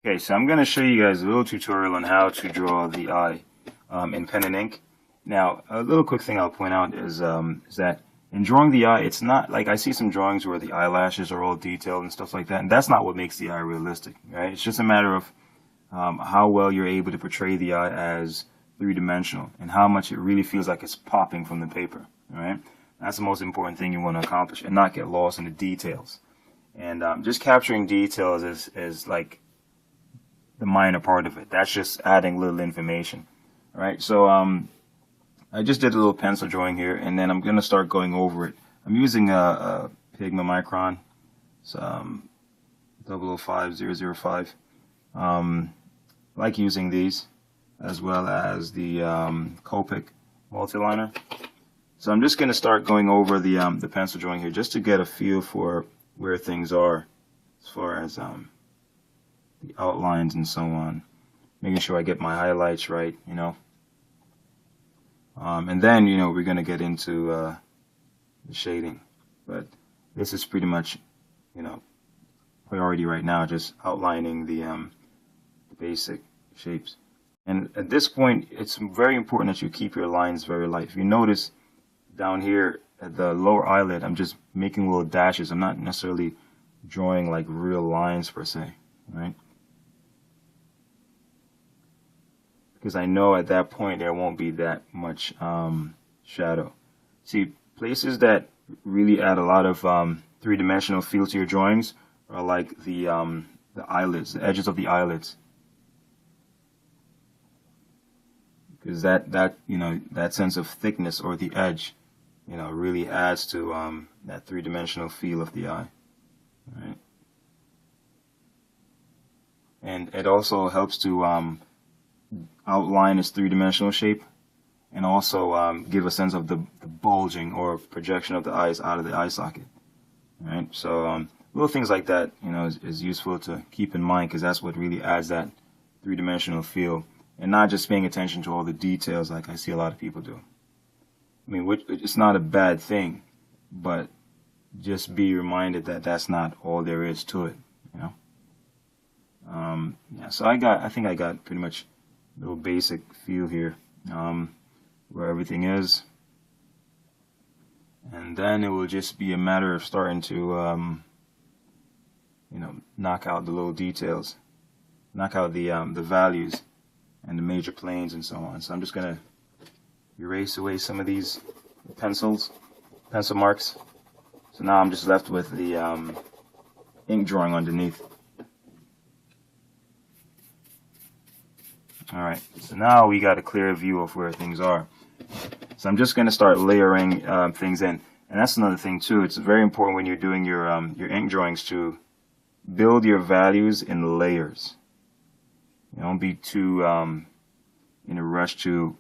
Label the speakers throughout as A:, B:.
A: Okay, so I'm going to show you guys a little tutorial on how to draw the eye in pen and ink. Now, a little quick thing I'll point out is that in drawing the eye, it's not like I see some drawings where the eyelashes are all detailed and stuff like that, and that's not what makes the eye realistic, right? It's just a matter of how well you're able to portray the eye as three-dimensional and how much it really feels like it's popping from the paper, all right? That's the most important thing you want to accomplish and not get lost in the details. And just capturing details is like the minor part of it. That's just adding little information. All right, so I just did a little pencil drawing here, and then I'm gonna start going over it. I'm using a Pigma Micron, it's 005005. Like using these, as well as the Copic multiliner. So I'm just gonna start going over the pencil drawing here, just to get a feel for where things are, as far as the outlines and so on, making sure I get my highlights right, you know. And then, you know, we're going to get into the shading. But this is pretty much, you know, priority right now, just outlining the basic shapes. And at this point, it's very important that you keep your lines very light. If you notice down here at the lower eyelid, I'm just making little dashes. I'm not necessarily drawing like real lines per se, right? Because I know at that point there won't be that much shadow. See, places that really add a lot of three-dimensional feel to your drawings are like the eyelids, the edges of the eyelids, because that you know, that sense of thickness or the edge, you know, really adds to that three-dimensional feel of the eye, right? And it also helps to outline its three-dimensional shape, and also give a sense of the bulging or projection of the eyes out of the eye socket. Right? So little things like that, you know, is useful to keep in mind, because that's what really adds that three-dimensional feel, and not just paying attention to all the details like I see a lot of people do. I mean, it's not a bad thing, but just be reminded that that's not all there is to it. You know. Yeah. So I think I got pretty much little basic feel here, where everything is, and then it will just be a matter of starting to you know, knock out the little details, knock out the values and the major planes and so on. So I'm just gonna erase away some of these pencil marks. So now I'm just left with the ink drawing underneath. Alright, so now we got a clear view of where things are. So I'm just going to start layering things in. And that's another thing too. It's very important when you're doing your ink drawings to build your values in layers. You don't be too in a rush to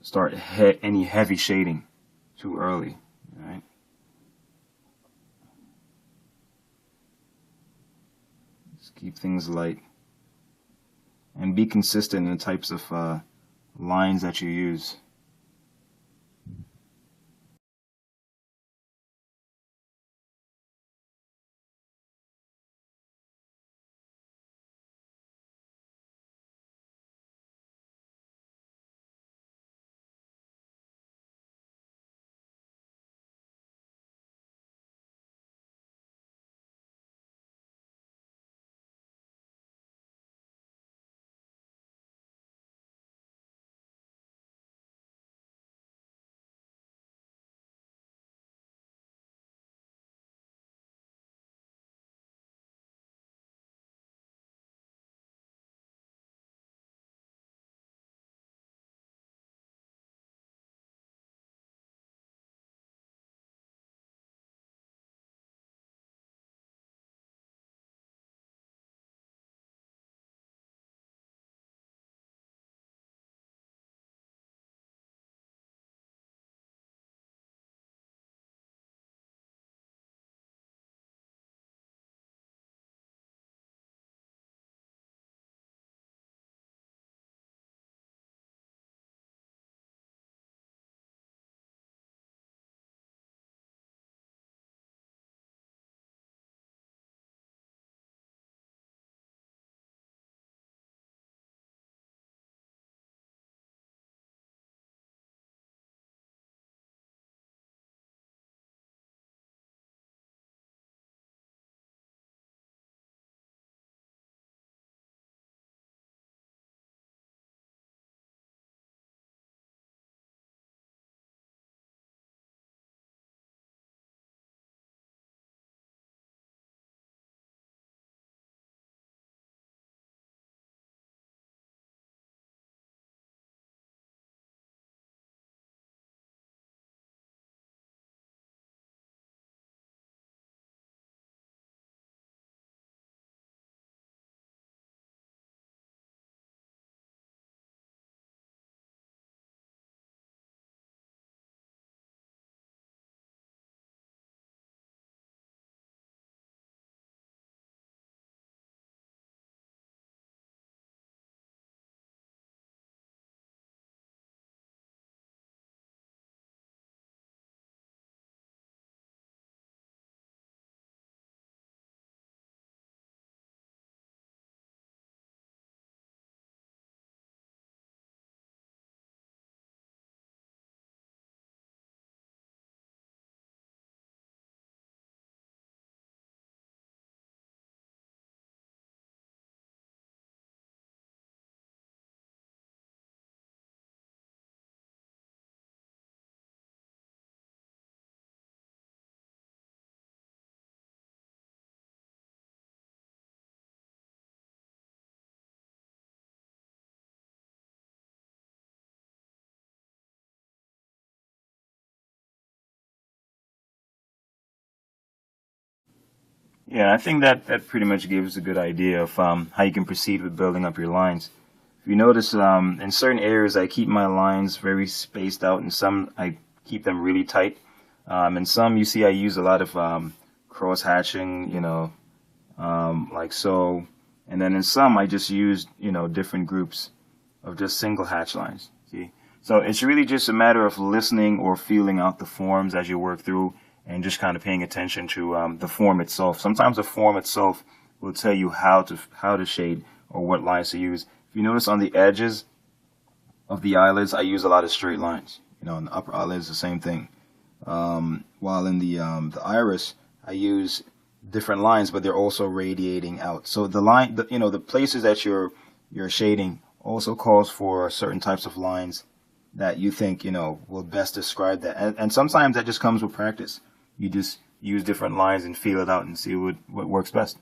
A: start any heavy shading too early. Right? Just keep things light. And be consistent in the types of lines that you use. Yeah, I think that pretty much gives a good idea of how you can proceed with building up your lines. If you notice, in certain areas, I keep my lines very spaced out, and some I keep them really tight. And some, you see, I use a lot of cross hatching, like so. And then in some, I just use, different groups of just single hatch lines. See, so it's really just a matter of listening or feeling out the forms as you work through, and just kind of paying attention to the form itself. Sometimes the form itself will tell you how to shade or what lines to use. If you notice on the edges of the eyelids, I use a lot of straight lines. In the upper eyelids, the same thing. While in the iris, I use different lines, but they're also radiating out. So the line, the places that you're shading also calls for certain types of lines that you think will best describe that. And sometimes that just comes with practice. You just use different lines and feel it out and see what works best.